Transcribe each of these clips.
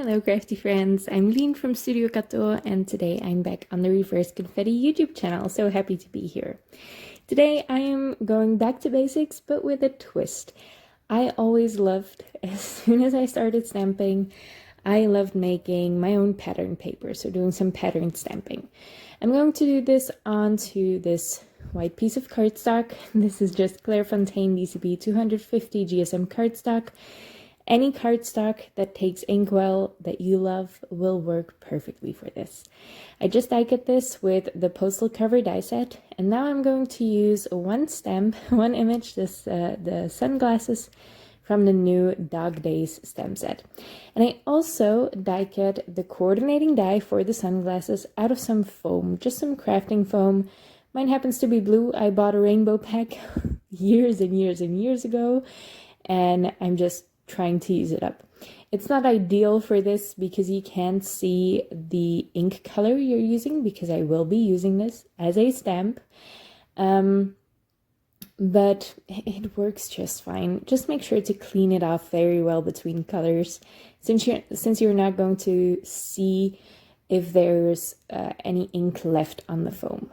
Hello crafty friends, I'm Lien from Studio Kato and today I'm back on the Reverse Confetti YouTube channel, so happy to be here. Today I am going back to basics but with a twist. I always loved, as soon as I started stamping, I loved making my own pattern paper, so doing some pattern stamping. I'm going to do this onto this white piece of cardstock. This is just Clairefontaine DCP 250 GSM cardstock. Any cardstock that takes ink well that you love will work perfectly for this. I just die cut this with the Postal cover die set, and now I'm going to use one stamp, one image, the sunglasses from the new Dog Days stamp set. And I also die cut the coordinating die for the sunglasses out of some foam, just some crafting foam. Mine happens to be blue. I bought a rainbow pack years and years and years ago, and I'm just trying to use it up. It's not ideal for this because you can't see the ink color you're using, because I will be using this as a stamp, but it works just fine. Just make sure to clean it off very well between colors, since you're not going to see if there's any ink left on the foam.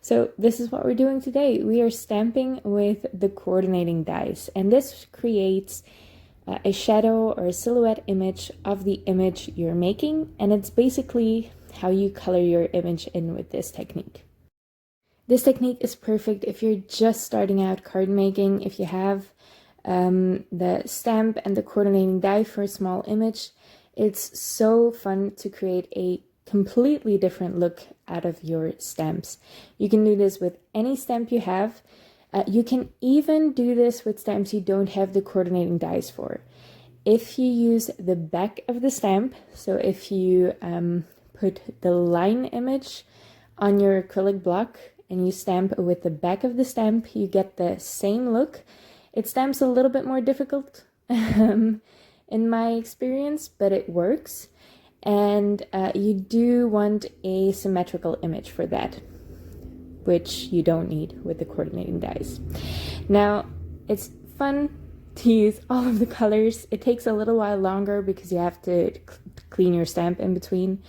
So this is what we're doing today. We are stamping with the coordinating dies, and this creates a shadow or a silhouette image of the image you're making, and it's basically how you color your image in with this technique. This technique is perfect if you're just starting out card making, if you have the stamp and the coordinating die for a small image. It's so fun to create a completely different look out of your stamps. You can do this with any stamp you have. You can even do this with stamps you don't have the coordinating dies for. If you use the back of the stamp, so if you put the line image on your acrylic block and you stamp with the back of the stamp, you get the same look. It stamps a little bit more difficult in my experience, but it works. And you do want a symmetrical image for that, which you don't need with the coordinating dies. Now, it's fun to use all of the colors. It takes a little while longer because you have to clean your stamp in between.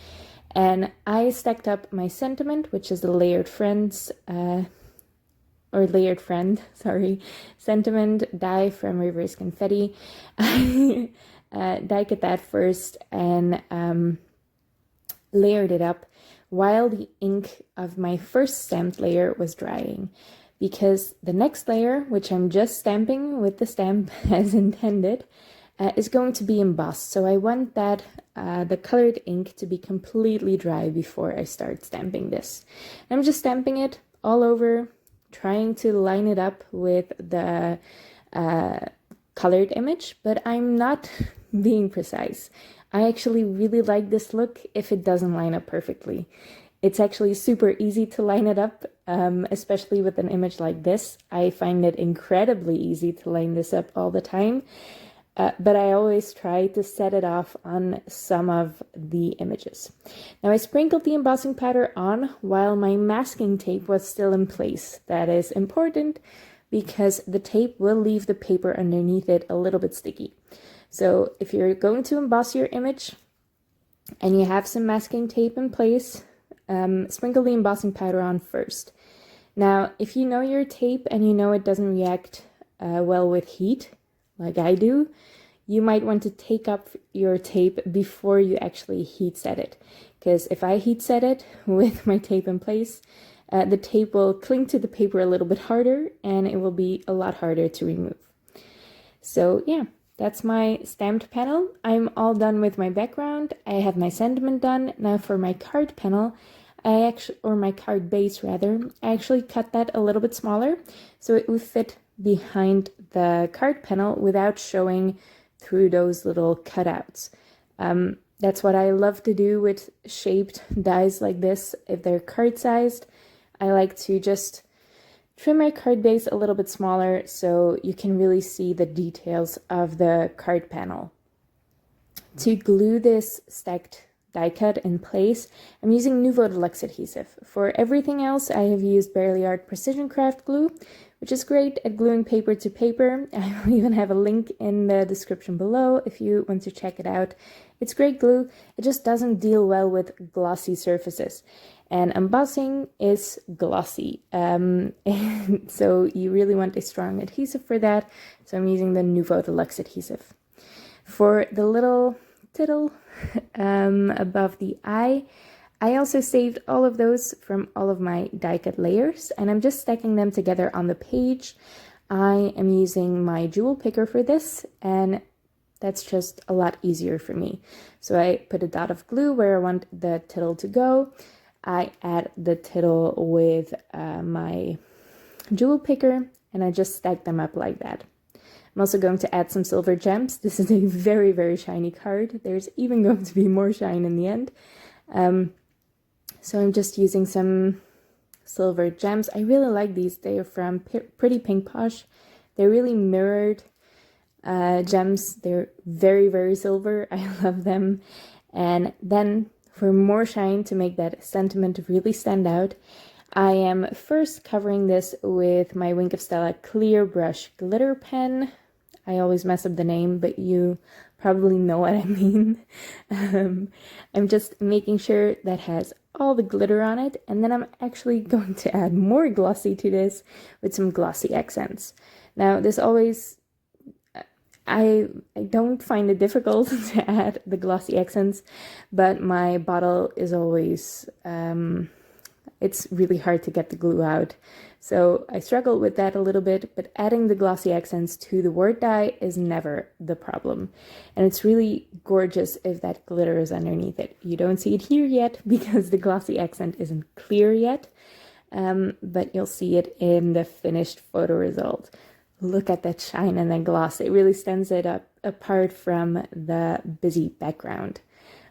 And I stacked up my sentiment, which is the layered friends, sentiment die from Reverse Confetti. I die cut that first and layered it up while the ink of my first stamped layer was drying, because the next layer, which I'm just stamping with the stamp as intended, is going to be embossed. So I want that the colored ink to be completely dry before I start stamping this. I'm just stamping it all over, trying to line it up with the colored image, but I'm not being precise. I actually really like this look if it doesn't line up perfectly. It's actually super easy to line it up, especially with an image like this. I find it incredibly easy to line this up all the time, but I always try to set it off on some of the images. Now I sprinkled the embossing powder on while my masking tape was still in place. That is important because the tape will leave the paper underneath it a little bit sticky. So if you're going to emboss your image and you have some masking tape in place, sprinkle the embossing powder on first. Now, if you know your tape and you know it doesn't react well with heat, like I do, you might want to take up your tape before you actually heat set it. Because if I heat set it with my tape in place, the tape will cling to the paper a little bit harder and it will be a lot harder to remove. So yeah. That's my stamped panel. I'm all done with my background. I have my sentiment done. Now for my card panel, or my card base rather, I actually cut that a little bit smaller so it would fit behind the card panel without showing through those little cutouts. That's what I love to do with shaped dies like this. If they're card sized, I like to just trim my card base a little bit smaller so you can really see the details of the card panel. To glue this stacked die cut in place, I'm using Nuvo Deluxe adhesive. For everything else, I have used Barely Art Precision Craft glue, which is great at gluing paper to paper. I will even have a link in the description below if you want to check it out. It's great glue, it just doesn't deal well with glossy surfaces. And embossing is glossy, so you really want a strong adhesive for that. So I'm using the Nuvo Deluxe adhesive. For the little tittle above the eye, I also saved all of those from all of my die cut layers, and I'm just stacking them together on the page. I am using my jewel picker for this, and that's just a lot easier for me. So I put a dot of glue where I want the tittle to go. I add the tittle with my jewel picker, and I just stack them up like that. I'm also going to add some silver gems. This is a very, very shiny card. There's even going to be more shine in the end. So I'm just using some silver gems. I really like these. They are from Pretty Pink Posh. They're really mirrored gems. They're very, very silver. I love them. And then for more shine, to make that sentiment really stand out, I am first covering this with my Wink of Stella Clear Brush Glitter Pen. I always mess up the name, but you probably know what I mean. I'm just making sure that has all the glitter on it, and then I'm actually going to add more glossy to this with some glossy accents. Now, this always... I don't find it difficult to add the glossy accents, but my bottle is always, it's really hard to get the glue out. So I struggle with that a little bit, but adding the glossy accents to the word die is never the problem. And it's really gorgeous if that glitter is underneath it. You don't see it here yet because the glossy accent isn't clear yet, but you'll see it in the finished photo result. Look at that shine and that gloss. It really stands it up apart from the busy background.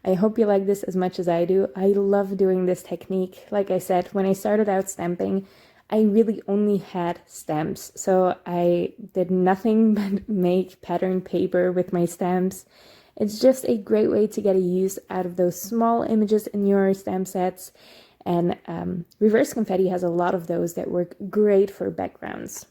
I hope you like this as much as I do. I love doing this technique. Like I said, when I started out stamping, I really only had stamps. So I did nothing but make pattern paper with my stamps. It's just a great way to get a use out of those small images in your stamp sets. And reverse confetti has a lot of those that work great for backgrounds.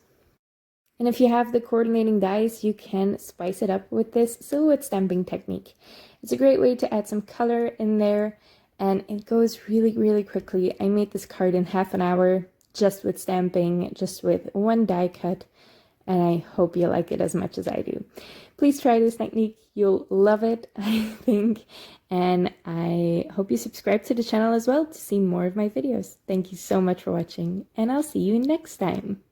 And if you have the coordinating dies, you can spice it up with this silhouette stamping technique. It's a great way to add some color in there, and it goes really, really quickly. I made this card in half an hour just with stamping, just with one die cut, and I hope you like it as much as I do. Please try this technique. You'll love it, I think, and I hope you subscribe to the channel as well to see more of my videos. Thank you so much for watching, and I'll see you next time.